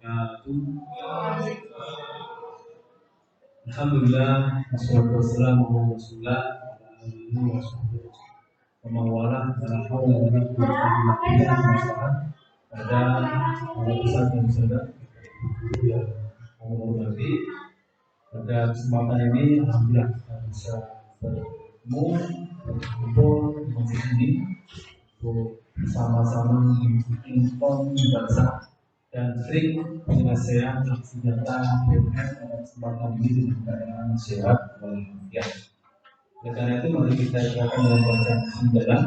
wabarakatuh. Alhamdulillah, wassalatu wassalamu ala Rasulillah wa ala alihi wa sahbihi wa man walah. La haula wa la quwwata illa billah. Pada pesan dan saudara yang menghormati, pada kesempatan ini alhamdulillah kita bisa bertemu, berkumpul di masjid ini untuk bersama-sama mengikuti pembahasan dan trik penyelesaian aksi nyata BUMN pada kesempatan ini dengan keadaan sehat walafiat. Oleh karena itu mari kita silakan dengan bacaan hamdalah.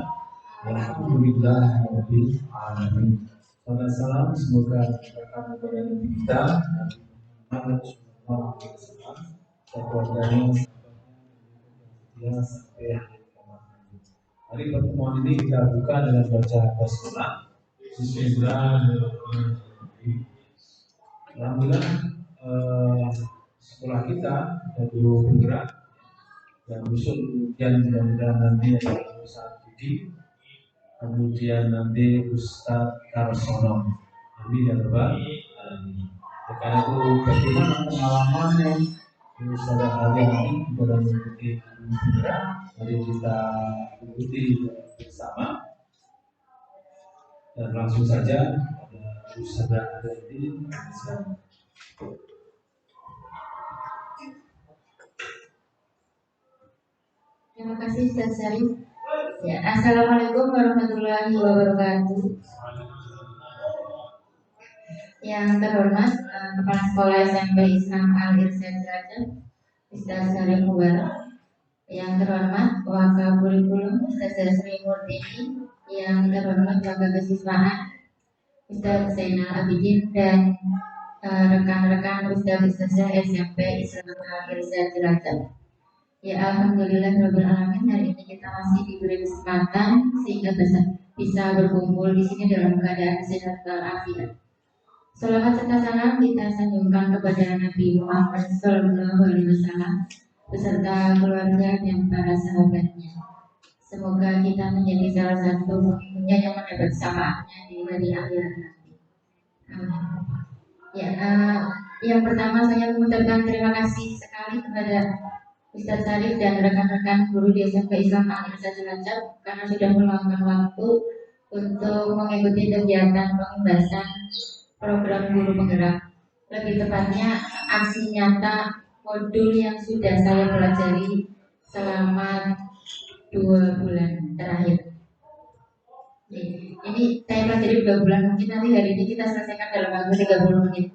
Alhamdulillahirabbil alamin. Salam semoga berkah kepada Nabi kita Muhammad sallallahu alaihi wasallam dan keluarganya sampai akhir zaman. Hari pertemuan ini kita buka dengan baca basmalah. Bismillahirrahmanirrahim. Alhamdulillah, sekolah kita baru bergerak dan besok kemudian mudah-mudahan nanti ada Ustaz Didi, kemudian nanti Ustaz Karsono. Amin ya rabbal alamin. Karena itu bagaimana pengalamannya Ustaz hari ini dalam mengikuti bergerak, mari kita ikuti bersama. Dan langsung saja Ustaz Didi. Terima kasih Ustaz Syarif. Ya, Assalamualaikum warahmatullahi wabarakatuh. Yang terhormat Kepala Sekolah SMP Islam Al-Irsyad Cilacap, Ustaz Syarif Mubarak. Yang terhormat Wakakurikulum Ustaz Sri Murtini. Yang terhormat Wakakesiswaan Ustaz Zainal Abidin dan rekan-rekan Ustaz-Ustazah SMP Islam Al-Irsyad Cilacap. Ya, alhamdulillah alamin, hari ini kita masih diberi kesempatan sehingga bisa berkumpul di sini dalam keadaan sehat walafiat. Salawat serta salam kita sanjungkan kepada Nabi Muhammad SAW beserta keluarga dan para sahabatnya. Semoga kita menjadi salah satu pengikutnya yang mendapat syafaatnya di hari akhirat nanti. Ya, yang pertama saya mengucapkan terima kasih sekali kepada Ustaz Syarif dan rekan-rekan guru di SMP Islam Al-Irsyad Cilacap karena sudah meluangkan waktu untuk mengikuti kegiatan pembahasan program guru penggerak. Lebih tepatnya aksi nyata modul yang sudah saya pelajari selama 2 bulan terakhir. Ini saya pelajari 2 bulan, mungkin nanti hari ini kita selesaikan dalam waktu 30 menit.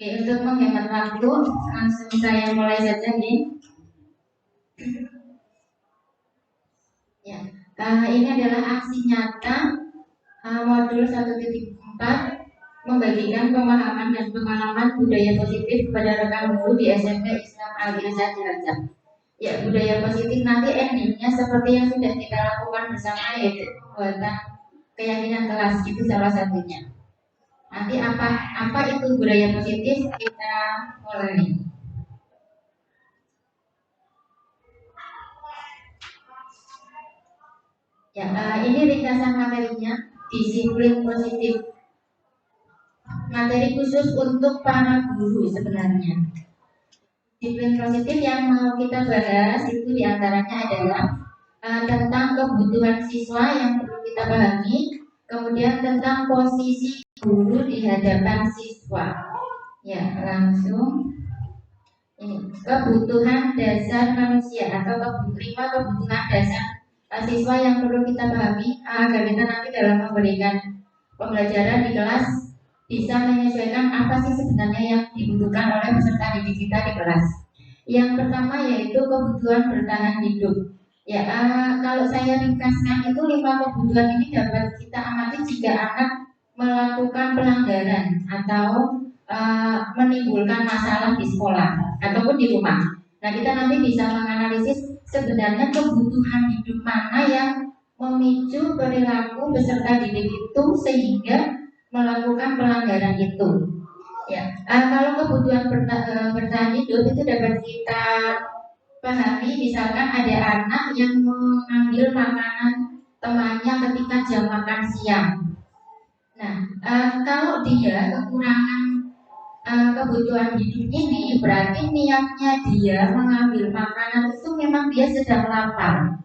Oke, untuk menghemat waktu, langsung saya mulai saja nih. Ya, ini adalah aksi nyata modul 1.4 membagikan pemahaman dan pengalaman budaya positif kepada rekan guru di SMP Islam Al-Irsyad Cilacap. Ya, budaya positif nanti endingnya seperti yang sudah kita lakukan bersama, yaitu pembuatan keyakinan kelas, itu salah satunya. Nanti apa itu budaya positif, kita mulai. Ya, ini ringkasan materinya, disiplin positif. Materi khusus untuk para guru sebenarnya. Disiplin positif yang mau kita bahas itu diantaranya adalah tentang kebutuhan siswa yang perlu kita pahami, kemudian tentang posisi guru di hadapan siswa. Ya, langsung ini kebutuhan dasar manusia atau 5 kebutuhan dasar siswa yang perlu kita pahami agar kita nanti dalam memberikan pembelajaran di kelas bisa menyesuaikan apa sih sebenarnya yang dibutuhkan oleh peserta didik kita di kelas. Yang pertama yaitu kebutuhan bertahan hidup. Ya, kalau saya ringkaskan itu 5 kebutuhan ini dapat kita amati jika anak melakukan pelanggaran atau menimbulkan masalah di sekolah ataupun di rumah. Nah, kita nanti bisa menganalisis sebenarnya kebutuhan hidup mana yang memicu perilaku peserta didik itu sehingga melakukan pelanggaran itu. Ya, kalau kebutuhan bertahan hidup itu dapat kita pahami, misalkan ada anak yang mengambil makanan temannya ketika jam makan siang. Nah, kalau dia kekurangan kebutuhan hidup ini, berarti niatnya dia mengambil makanan itu memang dia sedang lapar.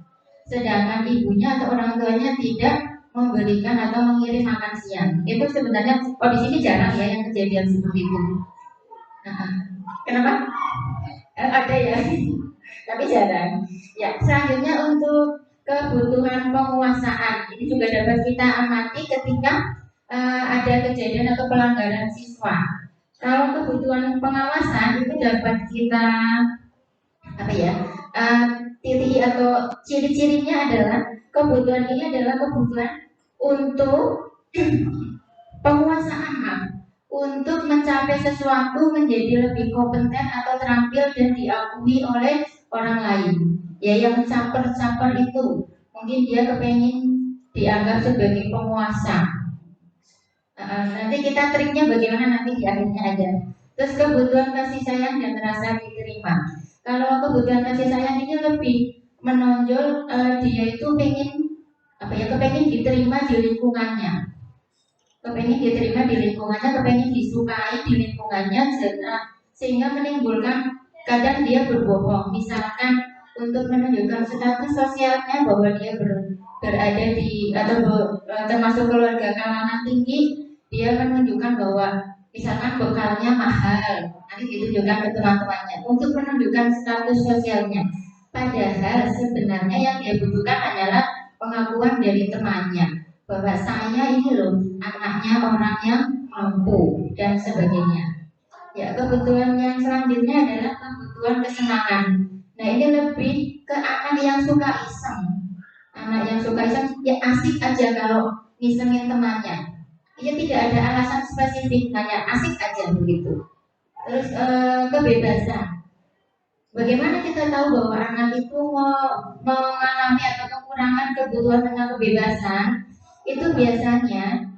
Sedangkan ibunya atau orang tuanya tidak memberikan atau mengirim makan siang. Itu sebenarnya, oh di sini jarang ya yang kejadian seperti itu. Nah, kenapa? Ada ya, tapi jarang. Ya, selanjutnya untuk kebutuhan penguasaan ini juga dapat kita amati ketika ada kejadian atau pelanggaran siswa. Kalau kebutuhan pengawasan itu dapat kita apa ya? Titik atau ciri-cirinya adalah kebutuhan ini adalah kebutuhan untuk penguasaan, untuk mencapai sesuatu menjadi lebih kompeten atau terampil dan diakui oleh orang lain. Ya, yang caper-caper itu mungkin dia kepengen dianggap sebagai penguasa. Nanti kita triknya bagaimana nanti di akhirnya ada. Terus kebutuhan kasih sayang dan rasa diterima. Kalau kebutuhan kasih sayang ini lebih menonjol, dia itu pengen apa ya, kepengen diterima di lingkungannya, kepengen diterima di lingkungannya, kepengen disukai di lingkungannya, sehingga menimbulkan kadang dia berbohong, misalkan untuk menunjukkan status sosialnya bahwa dia berada di atau termasuk keluarga kalangan tinggi, dia menunjukkan bahwa misalkan bekalnya mahal, nanti ditunjukkan ke teman-temannya untuk menunjukkan status sosialnya. Padahal sebenarnya yang dia butuhkan adalah pengakuan dari temannya bahwa saya ini loh anaknya orang yang mampu dan sebagainya. Ya, kebutuhan yang selanjutnya adalah kebutuhan kesenangan. Nah, ini lebih ke anak yang suka iseng. Anak yang suka iseng ya asik aja kalau ngisengin temannya. Dia tidak ada alasan spesifik, hanya asik aja begitu. Terus kebebasan. Bagaimana kita tahu bahwa anak itu mengalami atau kekurangan kebutuhan tentang kebebasan? Itu biasanya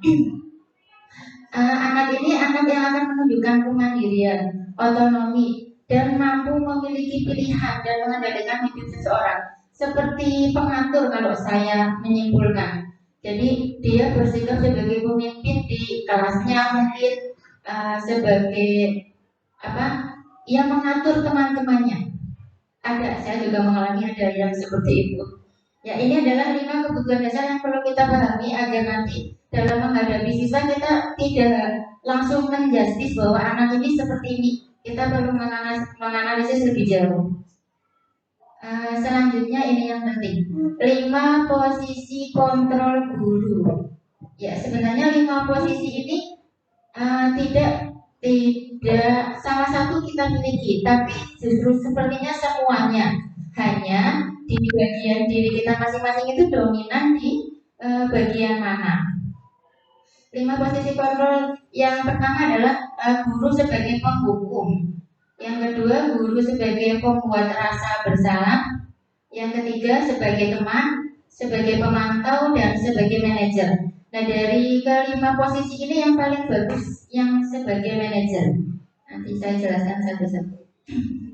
anak ini anak yang akan menunjukkan kemandirian, otonomi, dan mampu memiliki pilihan dan mengendalikan hidup seseorang. Seperti pengatur kalau saya menyimpulkan. Jadi dia bersikap sebagai pemimpin di kelasnya, mungkin sebagai apa? Ia mengatur teman-temannya. Ada, saya juga mengalami ada yang seperti itu. Ya, ini adalah 5 kebutuhan dasar yang perlu kita pahami agar nanti dalam menghadapi siswa kita tidak langsung menjustis bahwa anak ini seperti ini. Kita perlu menganalisis lebih jauh. Selanjutnya ini yang penting, 5 posisi kontrol guru. Ya, sebenarnya 5 posisi ini tidak salah satu kita miliki, tapi justru sepertinya semuanya. Hanya di bagian diri kita masing-masing itu dominan di bagian mana. 5 posisi kontrol yang pertama adalah guru sebagai penghukum. Yang kedua, guru sebagai pembuat rasa bersalah. Yang ketiga, sebagai teman, sebagai pemantau, dan sebagai manajer. Nah, dari kelima posisi ini yang paling bagus yang sebagai manajer. Nanti saya jelaskan satu-satu.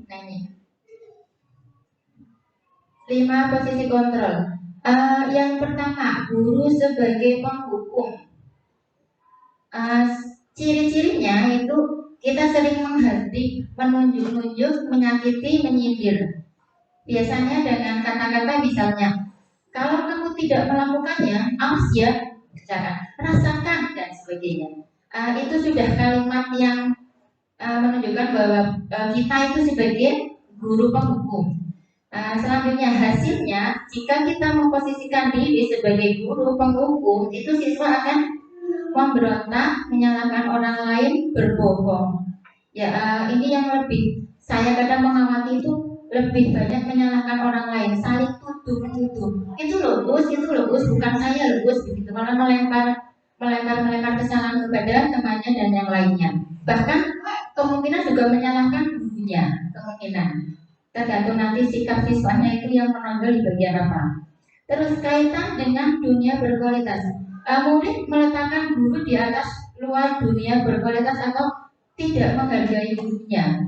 Nah, ini 5 posisi kontrol. Yang pertama, guru sebagai penghukum. Ciri-cirinya itu kita sering menghardik, menunjuk-nunjuk, menyakiti, menyindir. Biasanya dengan kata-kata misalnya, kalau kamu tidak melakukannya, awas ya, cara rasakan dan sebagainya. Itu sudah kalimat yang menunjukkan bahwa kita itu sebagai guru penghukum. Selanjutnya hasilnya, jika kita memposisikan diri sebagai guru penghukum, itu siswa akan memberontak, menyalahkan orang lain, berbohong. Ya, ini yang lebih saya kadang mengamati itu lebih banyak menyalahkan orang lain, saling tuduh-tuduh. Itu lulus, bukan saya lulus, begitu. Malah melempar kesalahan kepada temannya dan yang lainnya. Bahkan kemungkinan juga menyalahkan gurunya, kemungkinan. Tergantung nanti sikap siswanya itu yang menonjol di bagian apa. Terus kaitan dengan dunia berkualitas. Murid meletakkan guru di atas luar dunia berkualitas atau tidak menghargai gurunya.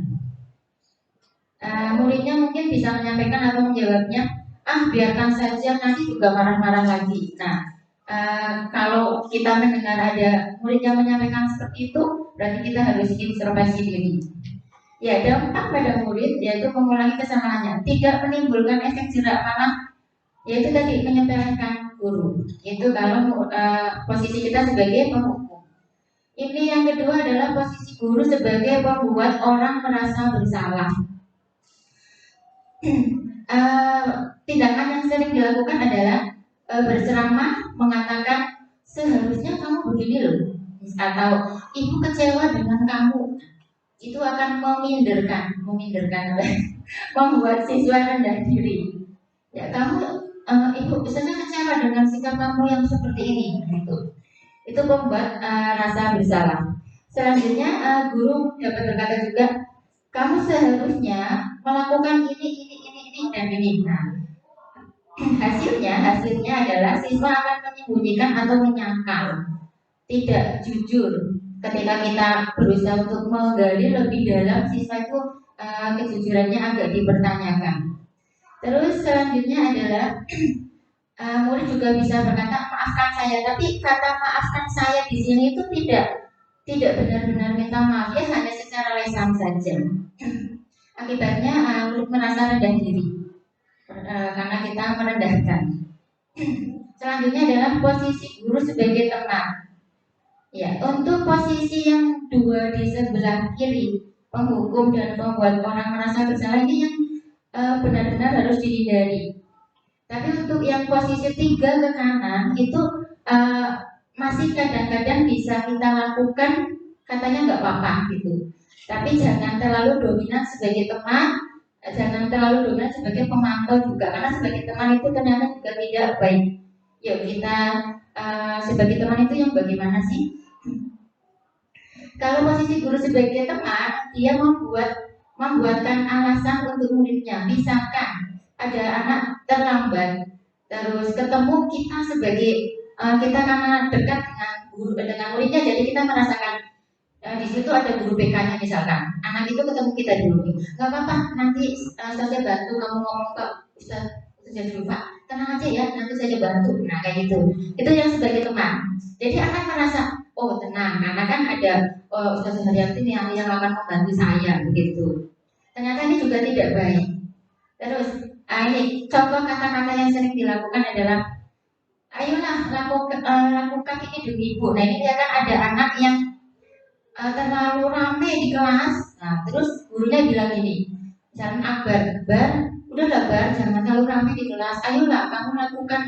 Muridnya mungkin bisa menyampaikan atau menjawabnya, biarkan saja nanti juga marah-marah lagi. Nah, Kalau kita mendengar ada murid yang menyampaikan seperti itu, berarti kita harus introspeksi diri. Ya, dampak pada murid yaitu mengulangi kesalahannya, tidak menimbulkan efek jerak, malah yaitu tadi menyepelekan guru. Itu kalau posisi kita sebagai penghukum. Ini yang kedua adalah posisi guru sebagai pembuat orang merasa bersalah. Tindakan yang sering dilakukan adalah berceramah mengatakan seharusnya kamu begini loh, atau ibu kecewa dengan kamu. Itu akan meminderkan membuat siswa rendah diri. Ya, kamu ibu biasanya kecewa dengan sikap kamu yang seperti ini, gitu. Itu membuat rasa bersalah. Selanjutnya guru dapat berkata juga, kamu seharusnya melakukan ini dan ini. Nah, hasilnya adalah siswa akan menyembunyikan atau menyangkal, tidak jujur. Ketika kita berusaha untuk menggali lebih dalam, siswa itu kejujurannya agak dipertanyakan. Terus selanjutnya adalah murid juga bisa berkata maafkan saya, tapi kata maafkan saya di sini itu tidak benar-benar minta maaf, ya hanya secara lisan saja. Akibatnya murid merasa rendah diri karena kita merendahkan. Selanjutnya adalah posisi guru sebagai teman. Ya, untuk posisi yang dua di sebelah kiri, penghukum dan pembuat orang merasa bersalah, ini yang benar-benar harus dihindari. Tapi untuk yang posisi 3 ke kanan itu masih kadang-kadang bisa kita lakukan, katanya nggak apa-apa gitu. Tapi jangan terlalu dominan sebagai teman, jangan terlalu dominan sebagai pemantau juga, karena sebagai teman itu ternyata juga tidak baik. Yuk kita sebagai teman itu yang bagaimana sih? Kalau posisi guru sebagai teman, dia membuatkan alasan untuk muridnya. Misalkan ada anak terlambat, terus ketemu kita sebagai kita karena dekat dengan guru dengan muridnya, jadi kita merasakan di situ ada guru BK-nya misalkan. Anak itu ketemu kita dulu, nggak apa-apa, nanti saya bantu kamu ngomong ke Ustaz dulu Pak, tenang aja ya, nanti saya bantu. Nah kayak gitu, itu yang sebagai teman. Jadi anak merasa oh tenang, karena kan ada Ustaz Haryanti yang akan membantu saya begitu. Ternyata ini juga tidak baik. Terus ini contoh kata-kata yang sering dilakukan adalah ayolah lakukan ini demi ibu. Nah ini kan ada anak yang terlalu ramai di kelas. Nah terus gurunya bilang gini, misalnya Bar, udahlah Bar, jangan terlalu ramai di kelas. Ayolah kamu lakukan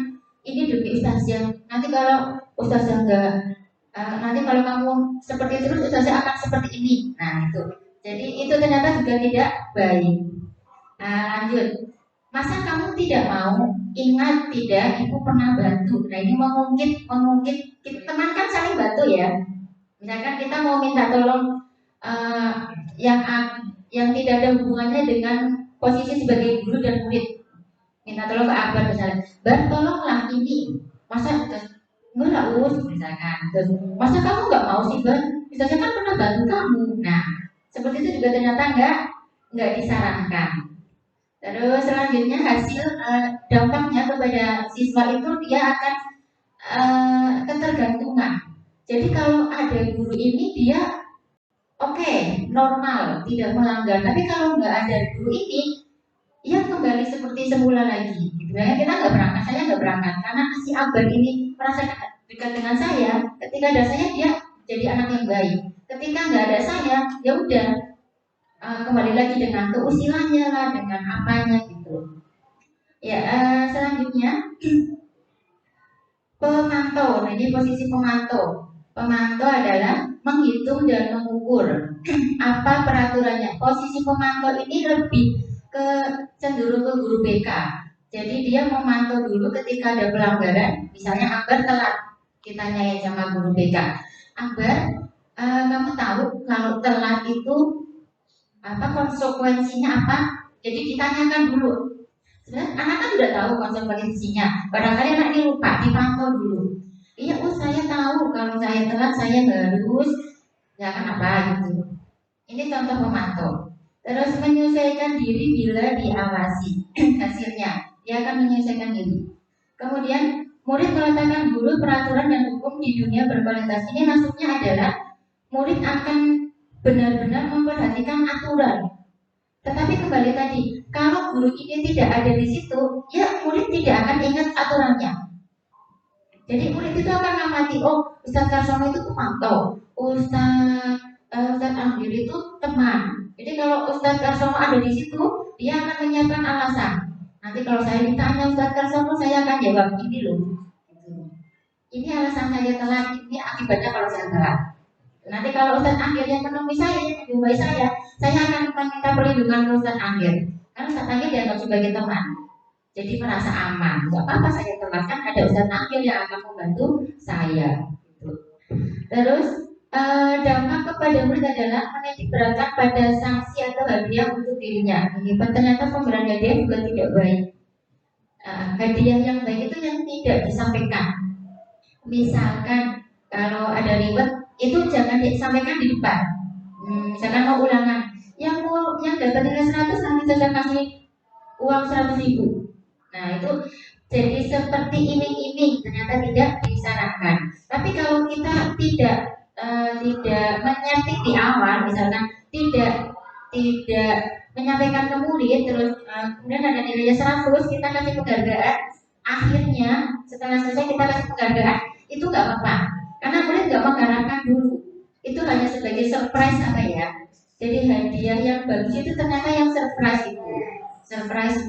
ini demi Ustaz yang nanti kalau Ustaz enggak nanti kalau kamu seperti itu terus Ustaz akan seperti ini. Nah itu. Jadi itu ternyata juga tidak baik. Lanjut. Masa kamu tidak mau ingat tidak ibu pernah bantu. Nah ini mengungkit kita teman kan saling bantu ya. Misalkan kita mau minta tolong yang tidak ada hubungannya dengan posisi sebagai guru dan murid. Minta tolong ke Akbar misalnya. Bar tolonglah ini. Masa enggak misalkan. Terus, masa kamu nggak mau sih Bar? Misalnya kan pernah bantu kamu. Nah seperti itu juga ternyata nggak disarankan. Terus selanjutnya hasil dampaknya kepada siswa itu dia akan ketergantungan. Jadi kalau ada guru ini dia normal, tidak melanggar. Tapi kalau nggak ada guru ini, ia kembali seperti semula lagi. Sebenarnya kita nggak berangkat, saya nggak berangkat karena si Akbar ini merasa dekat dengan saya. Ketika ada saya dia jadi anak yang baik. Ketika nggak ada saya, ya udah kembali lagi dengan keusilannya lah, dengan apanya gitu. Ya selanjutnya pemantau. Nah ini posisi pemantau. Pemantau adalah menghitung dan mengukur apa peraturannya. Posisi pemantau ini lebih cenderung ke guru BK. Jadi dia memantau dulu ketika ada pelanggaran. Misalnya Akbar telat, kita nyanyi sama guru BK. Akbar, kamu tahu kalau telat itu apa konsekuensinya apa? Jadi ditanyakan dulu. Sebenarnya anak kan sudah tahu konsekuensinya. Barangkali anak ini lupa, dipantau dulu. Iya, saya tahu kalau saya telat saya harus ya kenapa gitu. Ini contoh pemantau. Terus menyesuaikan diri bila diawasi. Hasilnya dia akan menyesuaikan diri. Kemudian murid meletakkan dulu peraturan dan hukum di dunia berkualitas. Ini maksudnya adalah murid akan benar-benar memperhatikan aturan. Tetapi kembali tadi, kalau guru ini tidak ada di situ, ya murid tidak akan ingat aturannya. Jadi murid itu akan mengamati, oh Ustadz Karsono itu pemantau, Ustadz Anggir itu teman. Jadi kalau Ustadz Karsono ada di situ, dia akan menyiapkan alasan. Nanti kalau saya ditanya Ustadz Karsono, saya akan jawab ini loh. Ini alasan saya telat, ini akibatnya kalau saya telat. Nanti kalau Ustadz Anggir yang menemui saya, yang menjumpai saya akan meminta perlindungan ke Ustadz Anggir. Karena Ustadz Anggir dianggap sebagai teman. Jadi merasa aman, nggak apa-apa saya telat, kan ada Ustadz Anggir yang akan membantu saya. Gitu. Terus dampak kepada murid adalah menitik beratkan pada sanksi atau hadiah untuk dirinya. Ternyata pemberian hadiah juga tidak baik. Hadiah yang baik itu yang tidak disampaikan. Misalkan kalau ada ribet itu jangan disampaikan di depan. Misalkan mau ulangan, yang dapat nilai 100 nanti saja kasih uang 100.000. Nah itu jadi seperti iming-iming, ternyata tidak disarankan. Tapi kalau kita tidak menyeting di awal, misalkan tidak menyampaikan ke murid, terus kemudian ada nilainya 100, kita kasih penghargaan, akhirnya setelah selesai kita kasih penghargaan, itu nggak apa-apa, karena murid nggak mengharapkan dulu, itu hanya sebagai surprise apa ya. Jadi hadiah yang bagus itu ternyata yang surprise itu. Surprise.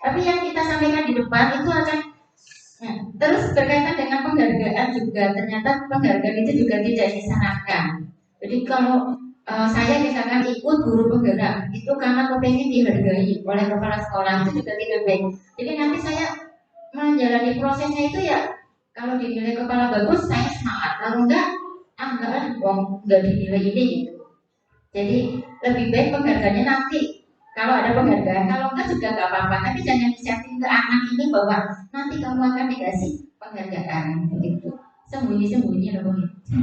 Tapi yang kita sampaikan di depan itu akan terus berkaitan dengan penghargaan juga. Ternyata penghargaan itu juga tidak disarankan. Jadi kalau saya misalkan ikut guru penggerak itu karena kepengen dihargai oleh kepala sekolah, itu juga tidak baik. Jadi nanti saya menjalani prosesnya itu ya kalau dinilai kepala bagus saya semangat, kalau enggak enggak dinilai ini gitu. Jadi lebih baik penghargaannya nanti. Kalau ada penghargaan, kalau enggak juga enggak apa-apa. Tapi jangan disetting ke anak ini bahwa nanti kamu akan dikasih penghargaan begitu. Sembunyi-sembunyi loh begitu.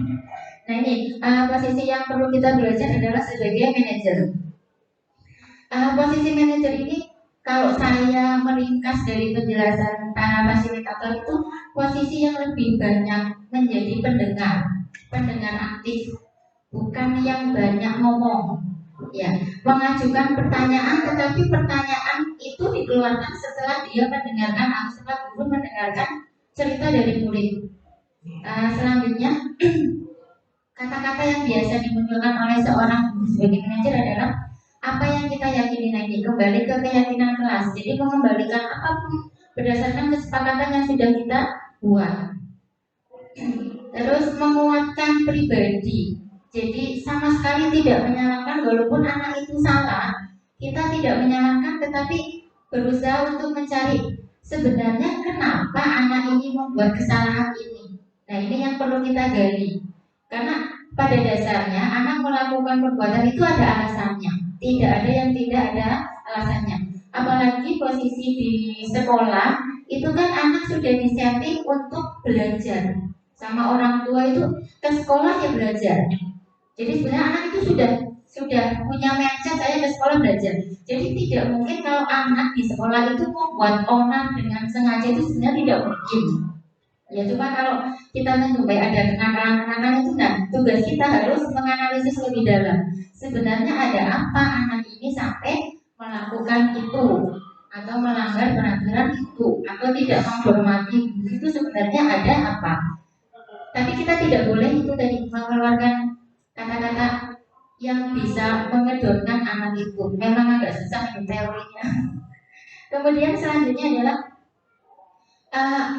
Nah ini posisi yang perlu kita belajar adalah sebagai manajer. Posisi manajer ini kalau saya meringkas dari penjelasan para fasilitator itu posisi yang lebih banyak menjadi pendengar aktif, bukan yang banyak ngomong. Ya, mengajukan pertanyaan, tetapi pertanyaan itu dikeluarkan setelah dia mendengarkan atau setelah guru mendengarkan cerita dari murid. Selanjutnya, kata-kata yang biasa dimunculkan oleh seorang guru sebagai manajer adalah apa yang kita yakini nanti, kembali ke keyakinan kelas. Jadi mengembalikan apapun berdasarkan kesepakatan yang sudah kita buat. Terus menguatkan pribadi. Jadi sama sekali tidak menyalahkan, walaupun anak itu salah, kita tidak menyalahkan, tetapi berusaha untuk mencari sebenarnya kenapa anak ini membuat kesalahan ini. Nah ini yang perlu kita gali, karena pada dasarnya anak melakukan perbuatan itu ada alasannya, tidak ada yang tidak ada alasannya. Apalagi posisi di sekolah itu kan anak sudah disetting untuk belajar, sama orang tua itu ke sekolah ya belajar. Jadi sebenarnya anak itu sudah punya mindset saya ke sekolah belajar. Jadi tidak mungkin kalau anak di sekolah itu membuat onar dengan sengaja, itu sebenarnya tidak mungkin. Ya cuma kalau kita menjumpai ada kenakalan-kenakalan itu, nah tugas kita harus menganalisis lebih dalam. Sebenarnya ada apa anak ini sampai melakukan itu atau melanggar peraturan itu atau tidak menghormati itu, sebenarnya ada apa? Tapi kita tidak boleh itu tadi mengeluarkan kata-kata yang bisa mengedorkan anak itu. Memang agak susah ini teorinya. Kemudian selanjutnya adalah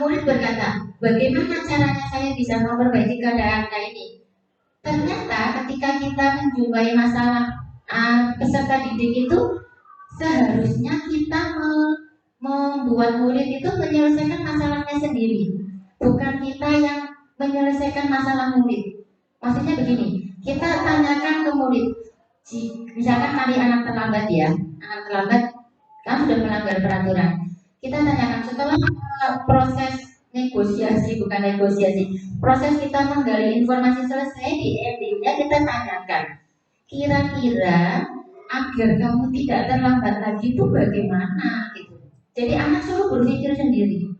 murid berkata, bagaimana caranya saya bisa memperbaiki keadaan ini? Ternyata ketika kita menjumpai masalah peserta didik itu, seharusnya kita membuat murid itu menyelesaikan masalahnya sendiri, bukan kita yang menyelesaikan masalah murid. Maksudnya begini, kita tanyakan ke murid, misalkan kali anak terlambat ya, anak terlambat kan sudah melanggar peraturan. Kita tanyakan setelah proses negosiasi, proses kita menggali informasi selesai, di endingnya kita tanyakan, kira-kira agar kamu tidak terlambat lagi itu bagaimana gitu. Jadi anak suruh berpikir sendiri.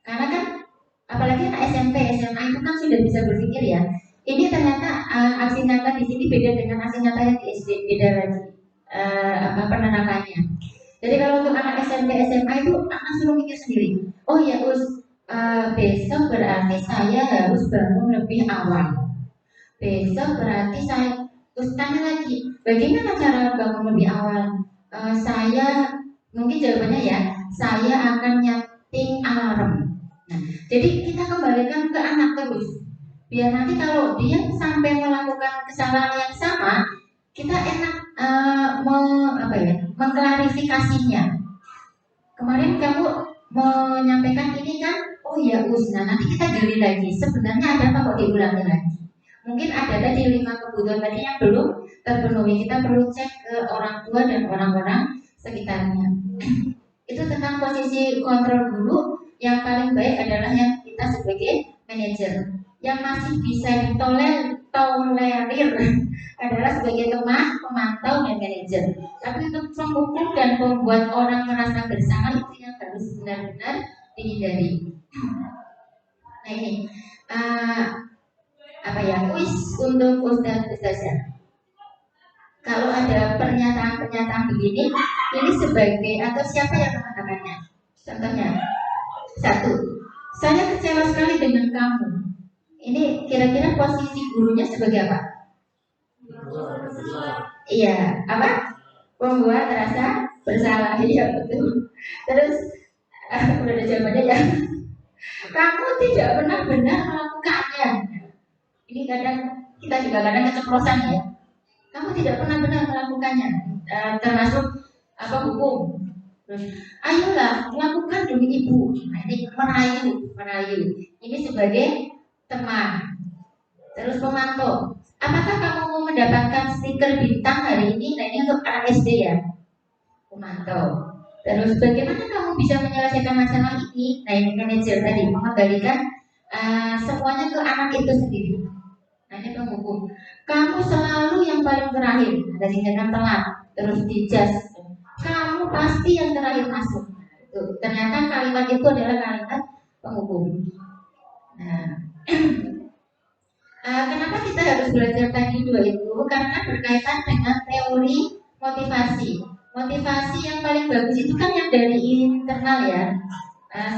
Karena kan apalagi anak SMP, SMA itu kan sudah bisa berpikir ya. Ini ternyata aksi nyata di sini beda dengan aksi nyata yang di SD, beda lagi penerapannya. Jadi kalau untuk anak SMP, SMA itu anak suruh mikir sendiri. Oh ya Us, besok berarti saya harus bangun lebih awal. Besok berarti saya terus tanya lagi, bagaimana cara bangun lebih awal? Saya mungkin jawabannya ya, saya akan nyeting alarm. Nah, jadi kita kembalikan ke anak terus. Biar nanti kalau dia sampai melakukan kesalahan yang sama, kita enak mengklarifikasinya. Kemarin kamu menyampaikan ini kan, oh ya Us, nah nanti kita gali lagi. Sebenarnya ada apa kok diulangi lagi? Mungkin ada tadi 5 kebutuhan tadi yang belum terpenuhi. Kita perlu cek ke orang tua dan orang-orang sekitarnya. Itu tentang posisi kontrol guru. Yang paling baik adalah yang kita sebagai manajer. Yang masih bisa ditolerir adalah sebagai teman, pemantau, dan manajer. Tapi untuk penghukum dan membuat orang merasa bersalah itu yang harus benar-benar dihindari. Nah ini kuis untuk Ustazah. Kalau ada pernyataan-pernyataan begini, ini sebagai atau siapa yang mengatakannya? Contohnya, 1. Saya kecewa sekali dengan kamu. Ini kira-kira posisi gurunya sebagai apa? Iya, apa? Membuat rasa bersalah. Iya betul. Terus udah ada jawabannya ya. Kamu tidak benar-benar melakukannya. Ini kadang kita juga kadang keceplosan ya. Kamu tidak pernah benar melakukannya, termasuk hukum. Terus, ayolah lakukan demi ibu. Nah, ini merayu. Ini sebagai teman. Terus pemantau. Apakah kamu mau mendapatkan stiker bintang hari ini? Nah ini untuk anak SD ya. Pemantau. Terus bagaimana kamu bisa menyelesaikan masalah ini? Nah ini manajer tadi mengembalikan semuanya ke anak itu sendiri. Nah ini penghukum. Kamu selalu yang paling terakhir. Dari jangan telat. Terus dijas. Kamu pasti yang terakhir masuk. Tuh, ternyata kalimat itu adalah kalimat penghukum. Nah, kenapa kita harus belajar tadi 2 itu? Karena berkaitan dengan teori motivasi. Motivasi yang paling bagus itu kan yang dari internal ya.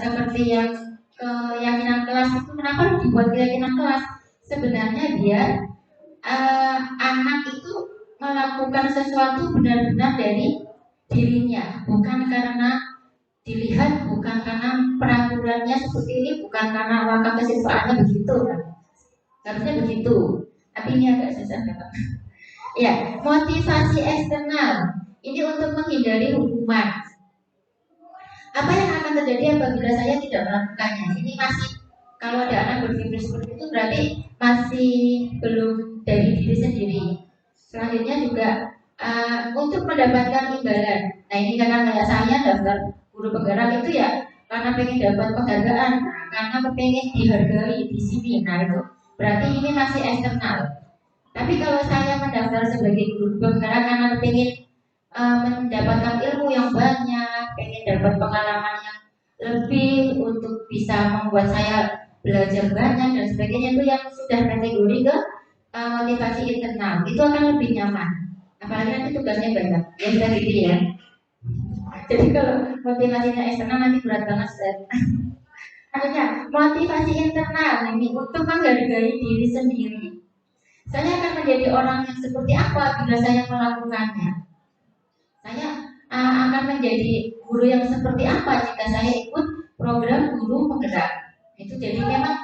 Seperti yang keyakinan kelas itu, kenapa harus dibuat keyakinan kelas? Sebenarnya biar anak itu melakukan sesuatu benar-benar dari dirinya, bukan karena dilihat, bukan karena peraturannya seperti ini, bukan karena langkah kesiswaannya begitu. Harusnya begitu, tapi ini agak susah kan? Ya, motivasi eksternal ini untuk menghindari hukuman. Apa yang akan terjadi apabila saya tidak melakukannya? Ini masih, kalau ada anak berpikir seperti itu berarti masih belum dari diri sendiri. Selanjutnya juga untuk mendapatkan imbalan. Nah ini karena kayak saya daftar guru penggerak itu ya karena pengen dapat penghargaan, karena pengen dihargai di sini. Nah itu berarti ini masih eksternal. Tapi kalau saya mendaftar sebagai guru penggerak karena pengen mendapatkan ilmu yang banyak, pengen dapat pengalaman yang lebih untuk bisa membuat saya belajar banyak dan sebagainya, itu yang sudah kategori ke motivasi internal, itu akan lebih nyaman. Apalagi nanti tugasnya banyak, ya sudah gitu ya. Jadi kalau motivasinya eksternal nanti berat banget, artinya motivasi internal ini untuk menghargai diri sendiri. Saya akan menjadi orang yang seperti apa bila saya melakukannya? Saya akan menjadi guru yang seperti apa jika saya ikut program guru penggerak? Itu jadi memang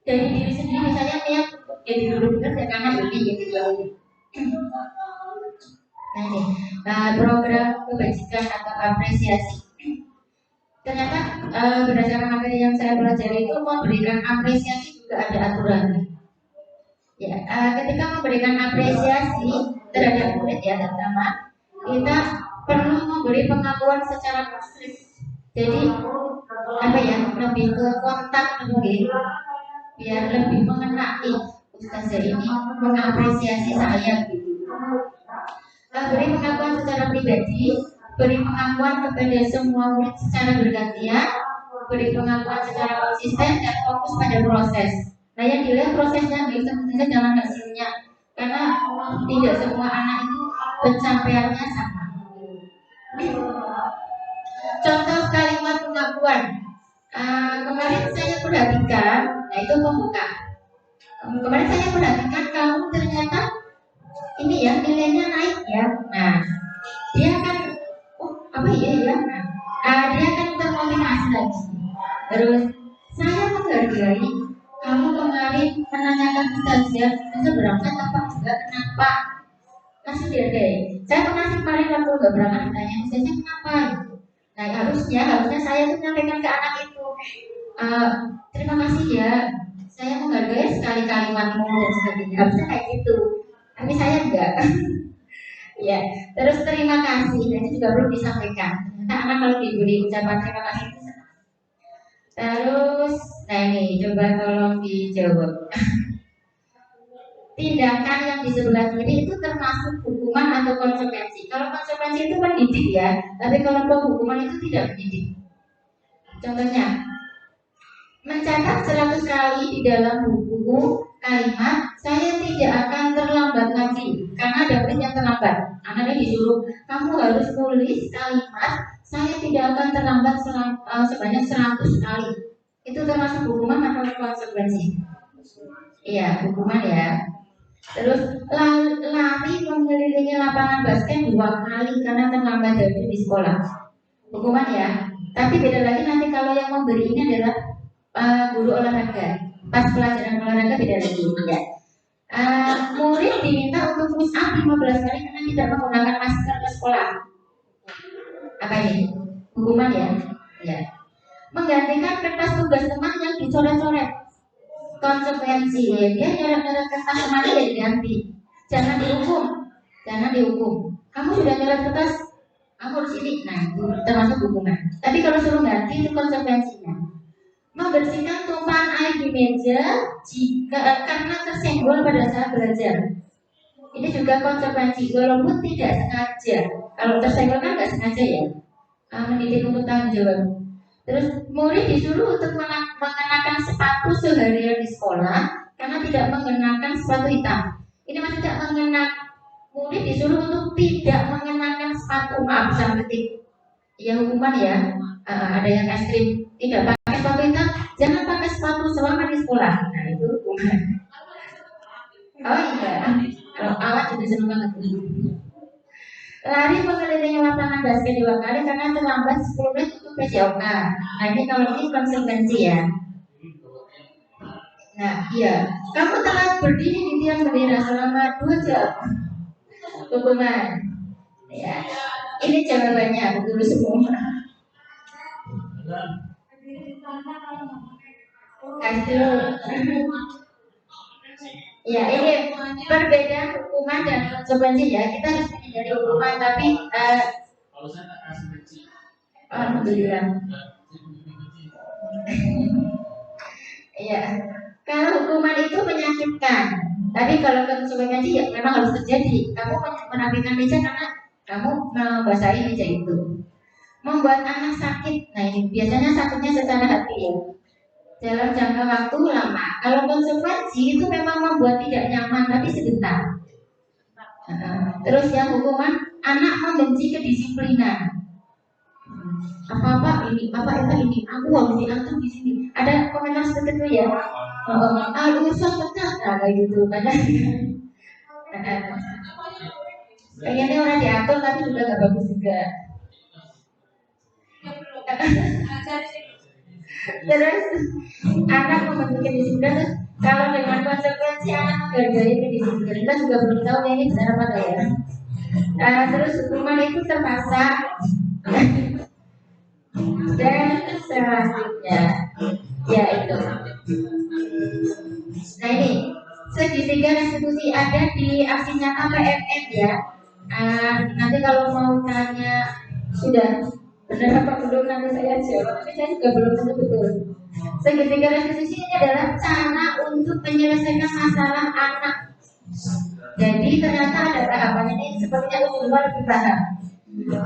dari diri sendiri saya niat jadi guru penggerak karena ini gitu. Nah ini program kebajikan atau apresiasi. Ternyata berdasarkan materi yang saya pelajari itu memberikan apresiasi juga ada aturannya. Ya, ketika memberikan apresiasi terhadap murid ya terutama, kita perlu memberi pengakuan secara positif. Jadi lebih ke kontak mungkin, biar lebih mengenai ustazah ini mengapresiasi saya gitu. Beri pengakuan secara pribadi, beri pengakuan kepada semua murid secara bergantian, beri pengakuan secara konsisten dan fokus pada proses. Nah, yang dilihat prosesnya, bisa jangan hasilnya, karena tidak semua anak itu pencapaiannya sama. Contoh kalimat pengakuan. Kemarin saya perhatikan, nah itu pembuka. Kemarin saya perhatikan kamu ternyata ini ya nilainya naik ya. Nah, dia akan apa ya? Dia akan termotivasi lagi. Terus saya menghargai kamu kemarin menanyakan ustazah bisa berangkat apa enggak, kenapa? Langsung dihargai. Saya pernah sih kemarin waktu nggak berangkat ditanya ustazah kenapa? Nah, harusnya saya tuh menyampaikan ke anak itu, terima kasih ya, saya menghargai sekali kalimatmu dan sebagainya. Harusnya kayak gitu, tapi saya enggak. Ya, terus terima kasih, dan itu juga perlu disampaikan. Ternyata anak kalau diberi ucapan terima kasih itu senang. Terus, nah ini coba tolong dijawab. Tindakan yang di sebelah kiri itu termasuk hukuman atau konsekuensi. Kalau konsekuensi itu mendidik ya, tapi kalau hukuman itu tidak mendidik. Contohnya, mencatat 100 kali di dalam buku kalimat saya tidak akan terlambat lagi karena ada murid yang terlambat. Anaknya disuruh kamu harus tulis kalimat saya tidak akan terlambat sebanyak 100 kali. Itu termasuk hukuman atau konsekuensi? Iya, hukuman ya. Terus lari mengelilingi lapangan basket 2 kali karena terlambat dari di sekolah. Hukuman ya. Tapi beda lagi nanti kalau yang memberi ini adalah guru olahraga. Pas pelajaran olahraga beda lagi ya. Murid diminta untuk push up 15 kali karena tidak menggunakan masker ke sekolah. Apa ini? Hukuman ya. Ya. Menggantikan kertas tugas teman yang dicoret-coret. Konsekuensi ya, dia nyoret-nyoret kertas teman ya diganti. Jangan dihukum. Kamu sudah nyoret kertas, kamu harus ini. Nah, itu termasuk hukuman. Tapi kalau suruh ganti itu konsekuensinya. Membersihkan tumpahan air di meja karena tersenggol pada saat belajar. Ini juga konsekuensi, walaupun tidak sengaja. Kalau tersenggol kan nggak sengaja ya. Mendidik untuk tanggung jawab. Terus murid disuruh untuk mengenakan sepatu seharian di sekolah karena tidak mengenakan sepatu hitam. Ini masih tidak murid disuruh untuk tidak mengenakan sepatu, maaf sama ketik. Ya hukuman ya. Ada yang ekstrim tidak pakai sepatu hitam, jangan pakai sepatu selama di sekolah. Nah itu hukuman. Oh iya, kalau awal juga senang banget. Lari mengelilingi lapangan basket 2 kali karena terlambat 10 menit untuk PJOK. Nah ini kalau ini konsekuensi ya. Nah iya, kamu telah berdiri di tiang bendera selama 2 jam. Hukuman. Ya, ini jawabannya guru semua. Kasih. Ya, ini perbedaan hukuman dan konsekuensi ya. Kita harus menghindari hukuman, tapi kalau saya tak kasih benci. Alhamdulillah. Iya. Kalau hukuman itu menyakitkan, tapi kalau konsekuensi ya memang harus terjadi. Kamu merapikan meja karena kamu membasahi meja itu. Membuat anak sakit. Nah ini biasanya sakitnya secara hati ya. Dalam jangka waktu lama. Kalau konsekuensi itu memang membuat tidak nyaman tapi sebentar. Terus yang hukuman, anak membenci kedisiplinan. Apa ini, aku harus diatur di sini. Ada komentar seperti itu ya. Urusan benar, kayak gitu. Pengennya orang diatur tapi juga gak bagus juga. Terus anak membentuk kedisiplinan. Kalau dengan konsekuensi anak menghargai kedisiplinan, kita juga belum tahu ini benar apa enggak ya. Terus hukuman itu terpaksa dan selanjutnya ya itu. Nah ini segitiga restitusi ada di aksi nyata PMN ya. Nanti kalau mau tanya sudah benar apa belum nanti saya jawab, tapi saya juga belum tentu betul. Segitiga restitusi ini adalah cara untuk menyelesaikan masalah anak. Jadi ternyata ada tahapannya ini sepertinya semua lebih paham.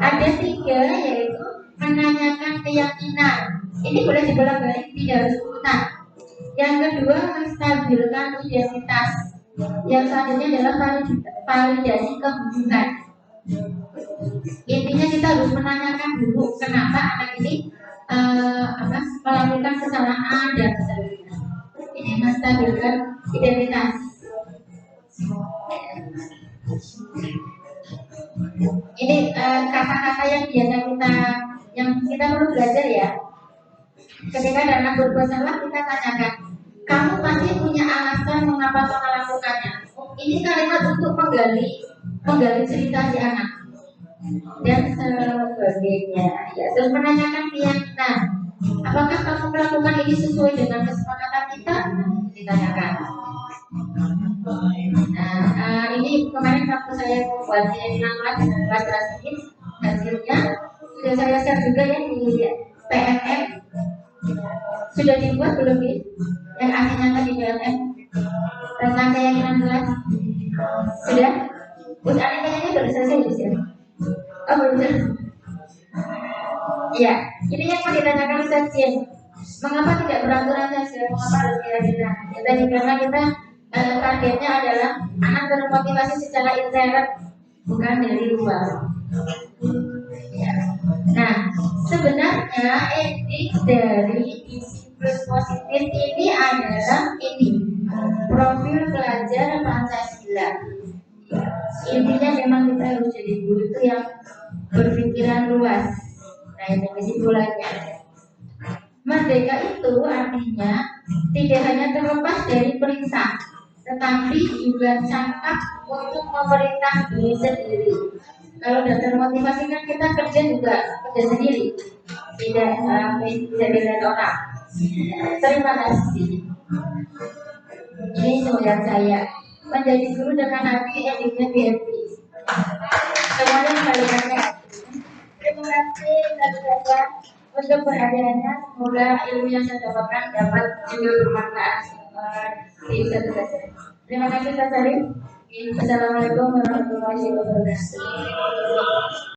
Ada 3 yaitu menanyakan keyakinan. Ini boleh dibolak-balik, tidak harus urutan. Yang kedua, menstabilkan identitas. Yang selanjutnya adalah validasi kehubungan. Intinya kita harus menanyakan dulu kenapa anak ini melakukan kesalahan dan sebagainya. Ini menstabilkan identitas. Ini kata-kata yang kita perlu belajar ya. Ketika ada anak berbuat salah, kita tanyakan, kamu pasti punya alasan mengapa kau melakukannya. Ini kalimat untuk menggali cerita si anak dan sebagainya. Ya, terus menanyakan keyakinan, apakah kamu melakukan ini sesuai dengan kesepakatan kita? Ditanyakan. Nah, ini kemarin waktu saya membuat kelas dengan kelas ini, hasilnya sudah saya share juga ya di PNM. Sudah dibuat belum ini? Yang aslinya di PNM tentang keyakinan kelas sudah? Bus aneh kayaknya baru selesai ya? Oh belum selesai. Ya, ini yang mau ditanyakan saja. Mengapa tidak beraturan saja? Mengapa harus keyakinan? Ya tadi karena kita targetnya adalah anak termotivasi secara intern, bukan dari luar. Ya. Nah, sebenarnya ending dari disiplin positif ini adalah ini profil pelajar Pancasila. Intinya memang kita harus jadi guru itu yang berpikiran luas. Nah, ini kesimpulannya. Merdeka itu artinya tidak hanya terlepas dari perintah, tetapi juga cakap untuk memerintah diri sendiri. Kalau sudah termotivasi kan kita kerja sendiri, tidak bisa dilihat orang. Terima kasih. Ini semoga saya menjadi guru dengan hati yang happy. Semuanya kembaliannya. Terima kasih saudara untuk perhatiannya. Semoga ilmu yang saya dapatkan dapat juga bermanfaat di saudara. Terima kasih Kak Salim. Assalamualaikum warahmatullahi wabarakatuh.